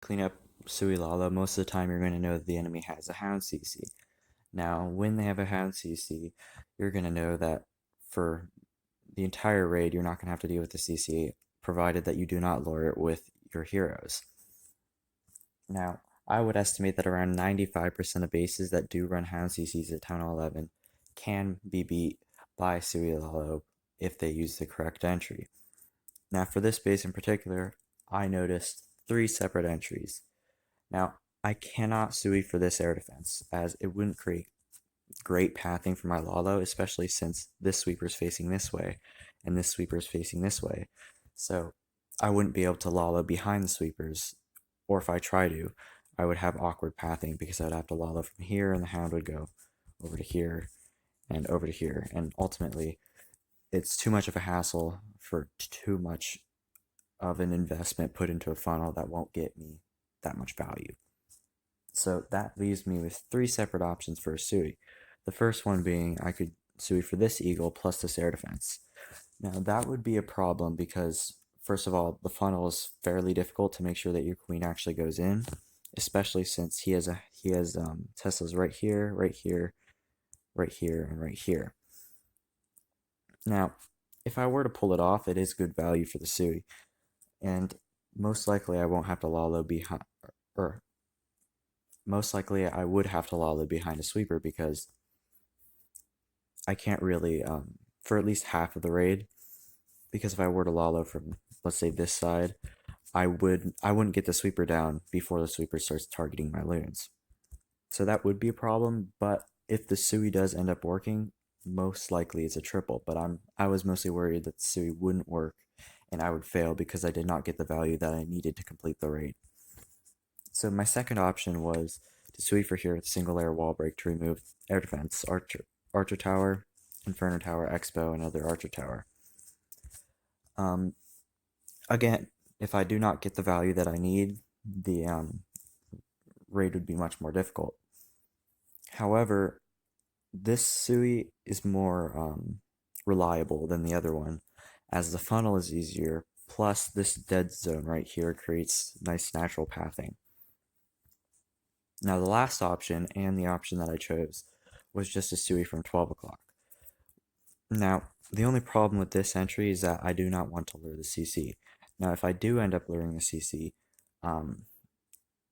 clean up Sui Lalo, most of the time you're going to know that the enemy has a Hound CC. Now, when they have a Hound CC, you're going to know that for the entire raid, you're not going to have to deal with the CC, provided that you do not lure it with your heroes. Now, I would estimate that around 95% of bases that do run Hound CCs at Town Hall 11 can be beat by Sui Lalo if they use the correct entry. Now, for this base in particular, I noticed three separate entries. Now, I cannot Sui for this air defense, as it wouldn't create great pathing for my Lalo, especially since this sweeper is facing this way, and this sweeper is facing this way. So, I wouldn't be able to Lalo behind the sweepers, or if I try to, I would have awkward pathing because I'd have to Lalo from here, and the Hound would go over to here, and over to here, and ultimately, it's too much of a hassle for too much of an investment put into a funnel that won't get me that much value. So that leaves me with three separate options for a Sui. The first one being I could Sui for this eagle plus this air defense. Now that would be a problem because first of all, the funnel is fairly difficult to make sure that your queen actually goes in, especially since he has Teslas right here, right here, right here, and right here. Now, if I were to pull it off, it is good value for the Sui, and most likely I won't have to Lalo behind, or most likely I would have to Lalo behind a sweeper because I can't really, for at least half of the raid, because if I were to Lalo from, let's say, this side, I wouldn't get the sweeper down before the sweeper starts targeting my loons. So that would be a problem, but if the Sui does end up working, most likely it's a triple, but I was mostly worried that the Sui wouldn't work and I would fail because I did not get the value that I needed to complete the raid. So my second option was to Sui for here with single air wall break to remove air defense, archer tower, inferno tower, expo, and other archer tower. Um, Again, if I do not get the value that I need, the raid would be much more difficult. However, this Sui is more reliable than the other one, as the funnel is easier, plus this dead zone right here creates nice natural pathing. Now the last option, and the option that I chose, was just a Sui from 12 o'clock. Now, the only problem with this entry is that I do not want to lure the CC. Now, if I do end up luring the CC, um,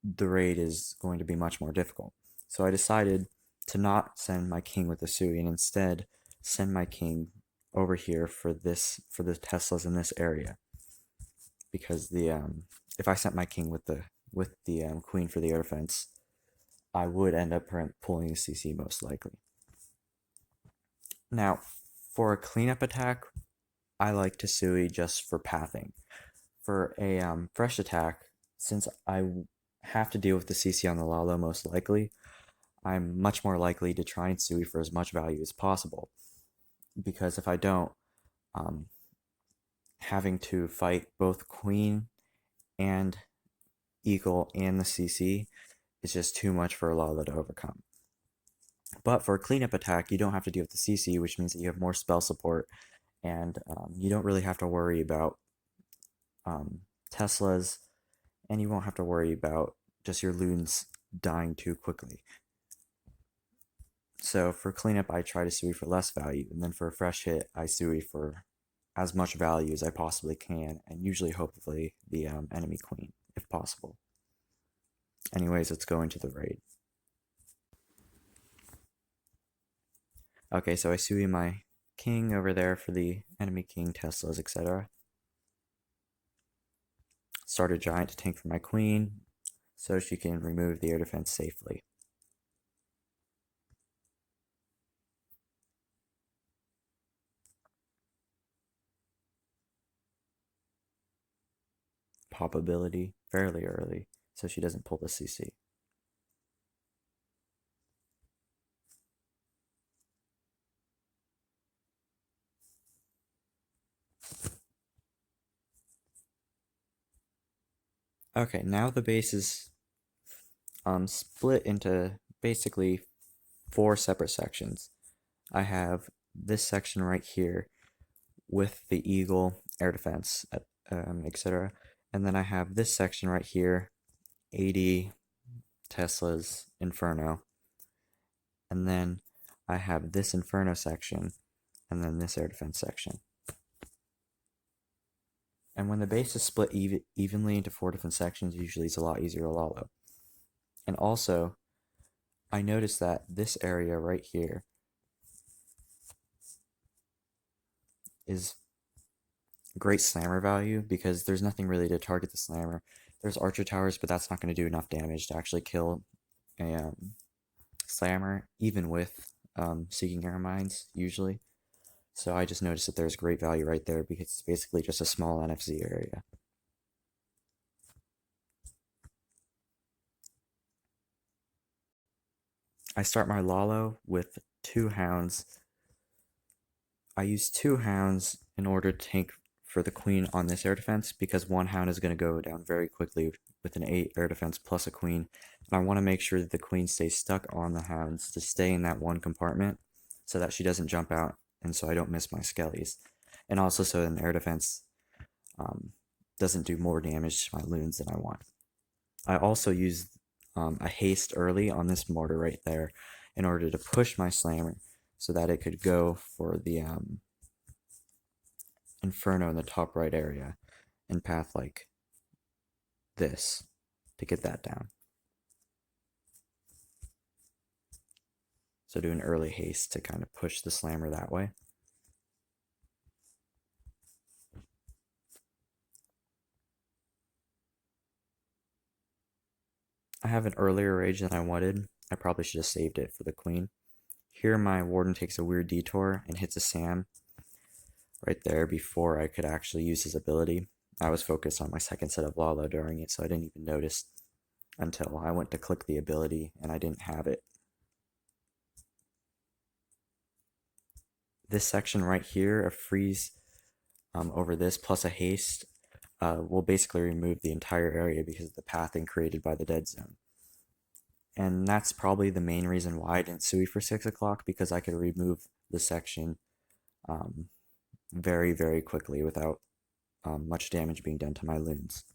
the raid is going to be much more difficult. So I decided to not send my king with the Sui and instead send my king over here for the Teslas in this area. Because the if I sent my king with the queen for the air defense, I would end up pulling the CC most likely. Now, for a cleanup attack, I like to Sui just for pathing. For a fresh attack, since I have to deal with the CC on the Lalo most likely, I'm much more likely to try and Sui for as much value as possible. Because if I don't, um, having to fight both Queen and Eagle and the CC is just too much for a Lalo to overcome. But for a cleanup attack, you don't have to deal with the CC, which means that you have more spell support, and you don't really have to worry about Teslas, and you won't have to worry about just your loons dying too quickly. So for cleanup, I try to Sui for less value, and then for a fresh hit, I Sui for as much value as I possibly can, and usually, hopefully, the enemy queen, if possible. Anyways, let's go into the raid. Okay, so I Sui my king over there for the enemy king, Teslas, etc. Start a giant to tank for my queen, so she can remove the air defense safely. Pop ability fairly early, so she doesn't pull the CC. Okay, now the base is split into basically four separate sections. I have this section right here with the eagle, air defense, etc. And then I have this section right here 80 Tesla's Inferno, and then I have this Inferno section, and then this air defense section. And when the base is split evenly into 4 different sections, usually it's a lot easier to Lalo. And also, I noticed that this area right here is great slammer value because there's nothing really to target the slammer. There's archer towers, but that's not going to do enough damage to actually kill a slammer, even with seeking air mines, usually. So I just noticed that there's great value right there because it's basically just a small NFC area. I start my Lalo with 2 hounds. I use 2 hounds in order to tank for the queen on this air defense because 1 hound is going to go down very quickly with an 8 air defense plus a queen. And I want to make sure that the queen stays stuck on the hounds to stay in that one compartment so that she doesn't jump out and so I don't miss my skellies. And also so an air defense doesn't do more damage to my loons than I want. I also use a haste early on this mortar right there in order to push my slammer so that it could go for the Inferno in the top right area and path like this to get that down. So do an early haste to kind of push the slammer that way. I have an earlier rage than I wanted. I probably should have saved it for the queen. Here my warden takes a weird detour and hits a Sam right there before I could actually use his ability. I was focused on my second set of Lalo during it, so I didn't even notice until I went to click the ability and I didn't have it. This section right here, a freeze over this plus a haste, will basically remove the entire area because of the pathing created by the dead zone. And that's probably the main reason why I didn't Sui for 6 o'clock, because I could remove the section very, very quickly without much damage being done to my loons.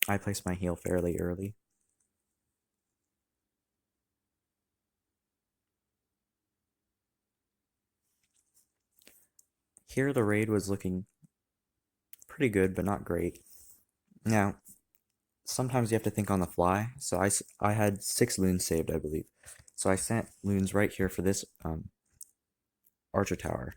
I placed my heal fairly early. Here the raid was looking pretty good, but not great. Now, sometimes you have to think on the fly, so I had 6 loons saved, I believe. So I sent loons right here for this archer tower,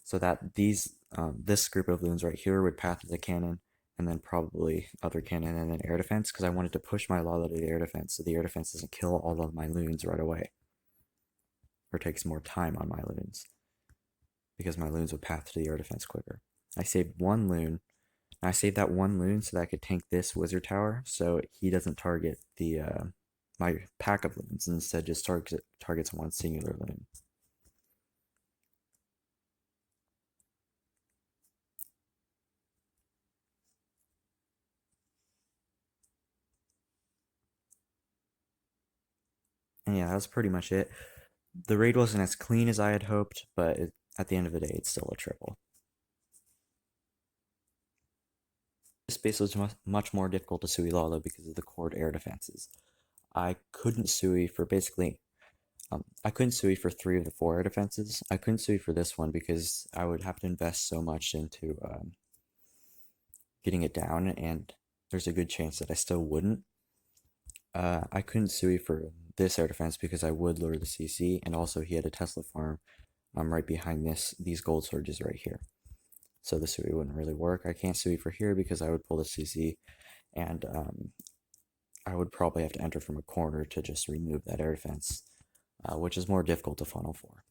so that this group of loons right here would path to the cannon, and then probably other cannon and then air defense, because I wanted to push my Lalo to the air defense so the air defense doesn't kill all of my loons right away, or takes more time on my loons, because my loons would path to the air defense quicker. I saved 1 loon. I saved that 1 loon so that I could tank this wizard tower, so he doesn't target the my pack of loons, and instead just targets 1 singular loon. And yeah, that was pretty much it. The raid wasn't as clean as I had hoped, but at the end of the day, it's still a triple. This base was much more difficult to Sui Lalo because of the cord air defenses. I couldn't Sui for basically I couldn't Sui for 3 of the 4 air defenses. I couldn't Sui for this one because I would have to invest so much into getting it down, and there's a good chance that I still wouldn't. I couldn't Sui for this air defense because I would lure the CC, and also he had a Tesla farm right behind these gold surges right here. So the Sui wouldn't really work. I can't Sui for here because I would pull the CC, and I would probably have to enter from a corner to just remove that air defense, which is more difficult to funnel for.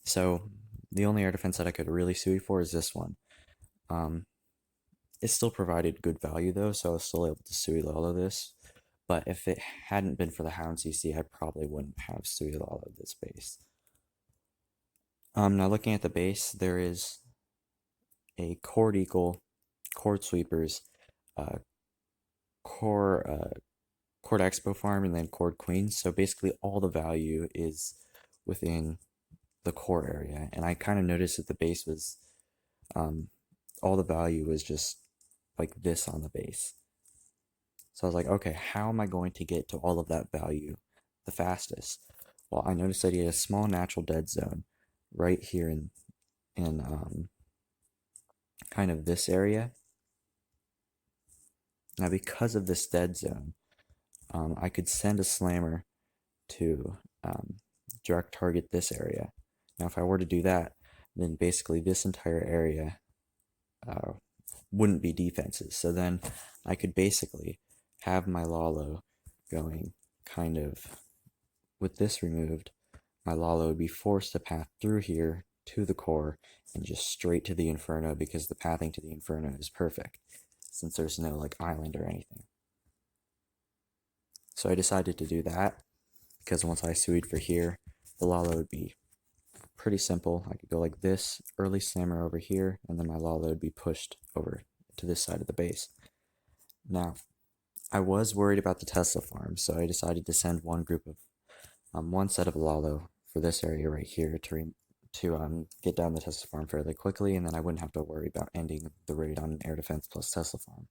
So the only air defense that I could really Sui for is this one. It still provided good value though, so I was still able to Sui Lalo this. But if it hadn't been for the Hound CC, I probably wouldn't have Sui Lalo this base. Now looking at the base, there is a Cord Eagle, Cord Sweepers, Core Court Expo Farm and then Court Queen. So basically, all the value is within the core area. And I kind of noticed that the base was, um, all the value was just like this on the base. So I was like, okay, how am I going to get to all of that value the fastest? Well, I noticed that he had a small natural dead zone right here in kind of this area. Now, because of this dead zone, I could send a slammer to direct target this area. Now, if I were to do that, then basically this entire area uh, wouldn't be defenses. So then I could basically have my Lalo going kind of with this removed. My Lalo would be forced to path through here to the core and just straight to the Inferno because the pathing to the Inferno is perfect since there's no like island or anything. So I decided to do that because once I suied for here, the Lalo would be pretty simple. I could go like this, early slammer over here, and then my Lalo would be pushed over to this side of the base. Now, I was worried about the Tesla farm, so I decided to send one group of one set of Lalo for this area right here to get down the Tesla farm fairly quickly, and then I wouldn't have to worry about ending the raid on an air defense plus Tesla farm.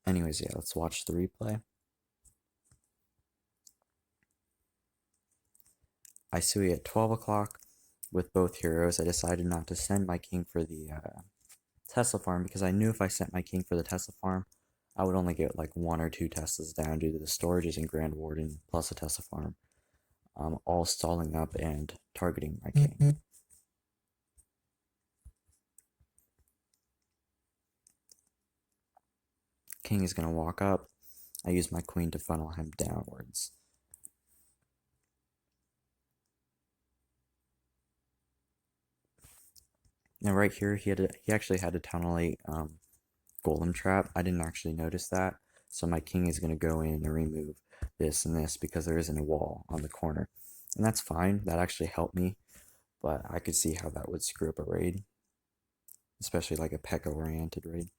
Anyways, yeah, let's watch the replay. I sui at 12 o'clock with both heroes. I decided not to send my king for the Tesla farm because I knew if I sent my king for the Tesla farm, I would only get like 1 or 2 Teslas down due to the storages in Grand Warden plus a Tesla farm, all stalling up and targeting my king. King is going to walk up. I use my queen to funnel him downwards. Now right here, he actually had a tunnel 8 golem trap. I didn't actually notice that, so my king is going to go in and remove this and this because there isn't a wall on the corner, and that's fine. That actually helped me, but I could see how that would screw up a raid, especially like a P.E.K.K.A oriented raid.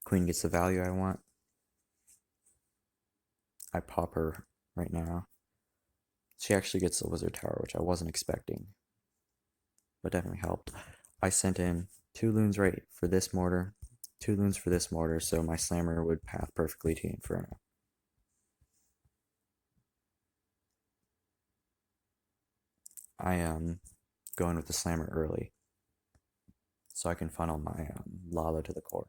Queen gets the value I want. I pop her right now. She actually gets the wizard tower, which I wasn't expecting, but definitely helped. I sent in 2 loons right for this mortar, 2 loons for this mortar, so my slammer would path perfectly to Inferno. I am going with the slammer early, so I can funnel my Lalo to the core.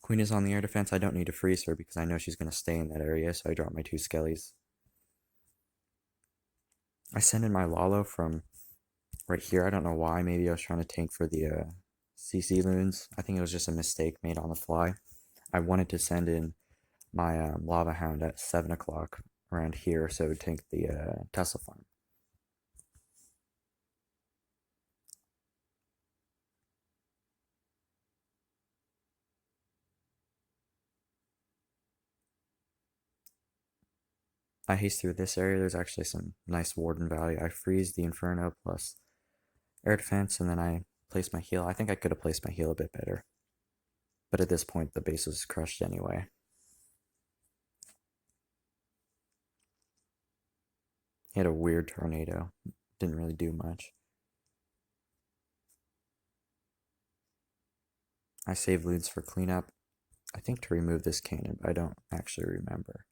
Queen is on the air defense. I don't need to freeze her because I know she's going to stay in that area, so I drop my 2 skellies. I send in my Lalo from right here. I don't know why. Maybe I was trying to tank for the CC loons. I think it was just a mistake made on the fly. I wanted to send in my Lava Hound at 7 o'clock around here so it would tank the Tesla farm. I haste through this area. There's actually some nice warden value. I freeze the Inferno plus air defense, and then I place my heal. I think I could have placed my heal a bit better, but at this point the base was crushed anyway. He had a weird tornado. Didn't really do much. I save loons for cleanup. I think to remove this cannon, but I don't actually remember.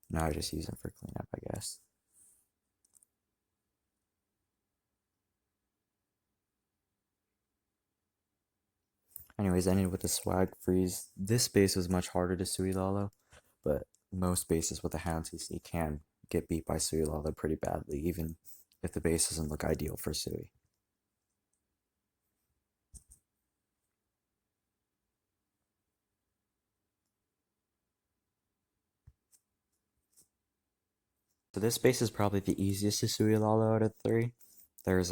No, I just use them for cleanup, I guess. Anyways, ended with the swag freeze. This base was much harder to Sui Lalo, but most bases with a Hound CC can get beat by Sui Lalo pretty badly, even if the base doesn't look ideal for Sui. So this base is probably the easiest to Sui Lalo out of 3. There's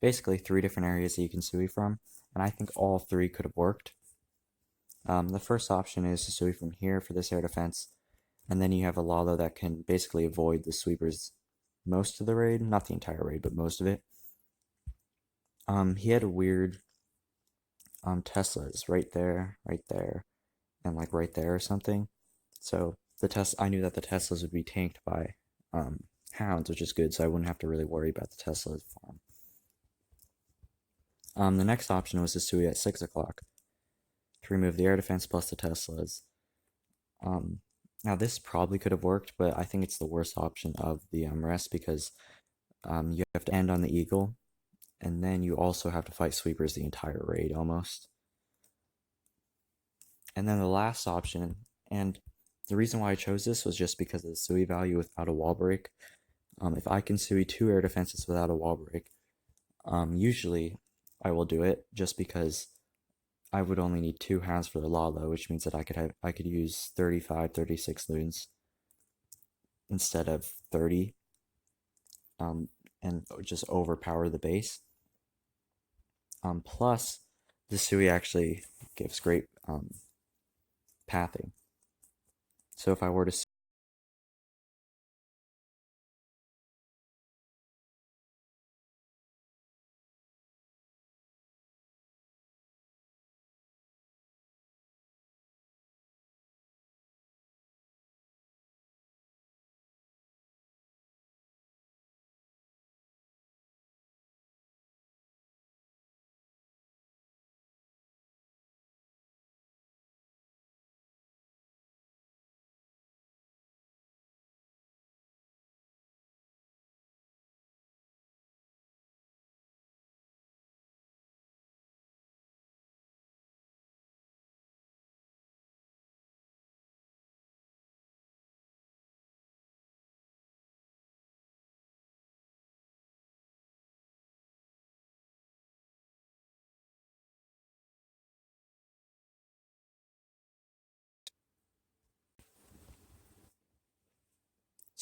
basically three different areas that you can sui from, and I think all three could have worked. The first option is to sui from here for this air defense, and then you have a Lalo that can basically avoid the sweepers most of the raid, not the entire raid, but most of it. He had a weird Teslas right there, and like right there or something. So I knew that the Teslas would be tanked by hounds, which is good, so I wouldn't have to really worry about the Teslas farm. The next option was to sui at 6 o'clock to remove the air defense plus the Teslas. Now this probably could have worked, but I think it's the worst option of the rest because you have to end on the Eagle, and then you also have to fight sweepers the entire raid almost. And then the last option, and the reason why I chose this was just because of the sui value without a wall break. If I can sui 2 air defenses without a wall break, usually I will do it just because I would only need 2 hands for the Lalo, which means that I could use 35, 36 loons instead of 30, and just overpower the base. Plus, the sui actually gives great pathing. So if I were to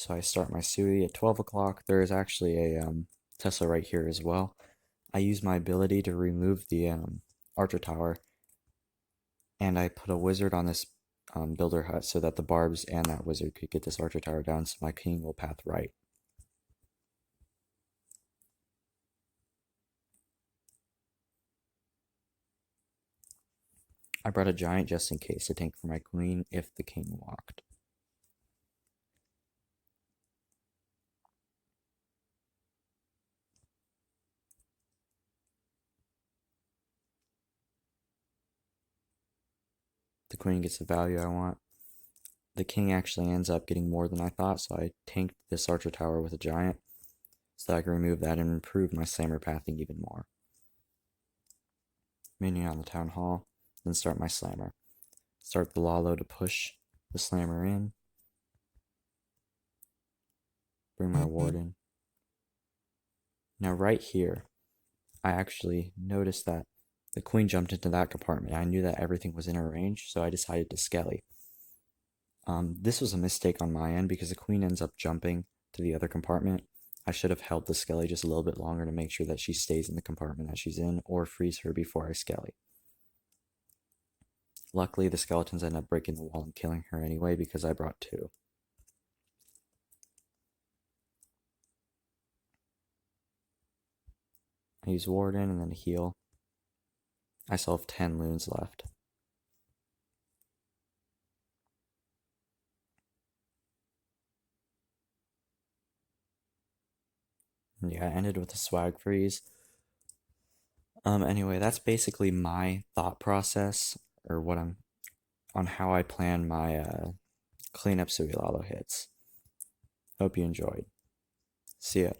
So I start my sui at 12 o'clock. There is actually a Tesla right here as well. I use my ability to remove the Archer Tower, and I put a wizard on this builder hut so that the barbs and that wizard could get this Archer Tower down so my king will path right. I brought a giant just in case to tank for my queen if the king walked. The queen gets the value I want. The king actually ends up getting more than I thought, so I tanked this Archer Tower with a giant so that I can remove that and improve my slammer pathing even more. Minion on the town hall, then start my slammer. Start the Lalo to push the slammer in. Bring my warden. Now right here, I actually noticed that the queen jumped into that compartment. I knew that everything was in her range, so I decided to skelly. This was a mistake on my end because the queen ends up jumping to the other compartment. I should have held the skelly just a little bit longer to make sure that she stays in the compartment that she's in, or freeze her before I skelly. Luckily, the skeletons end up breaking the wall and killing her anyway because I brought 2. I use warden and then heal. I still have 10 loons left. Yeah, I ended with a swag freeze. Anyway, that's basically my thought process, or what I'm on how I plan my cleanup Lalo hits. Hope you enjoyed. See ya.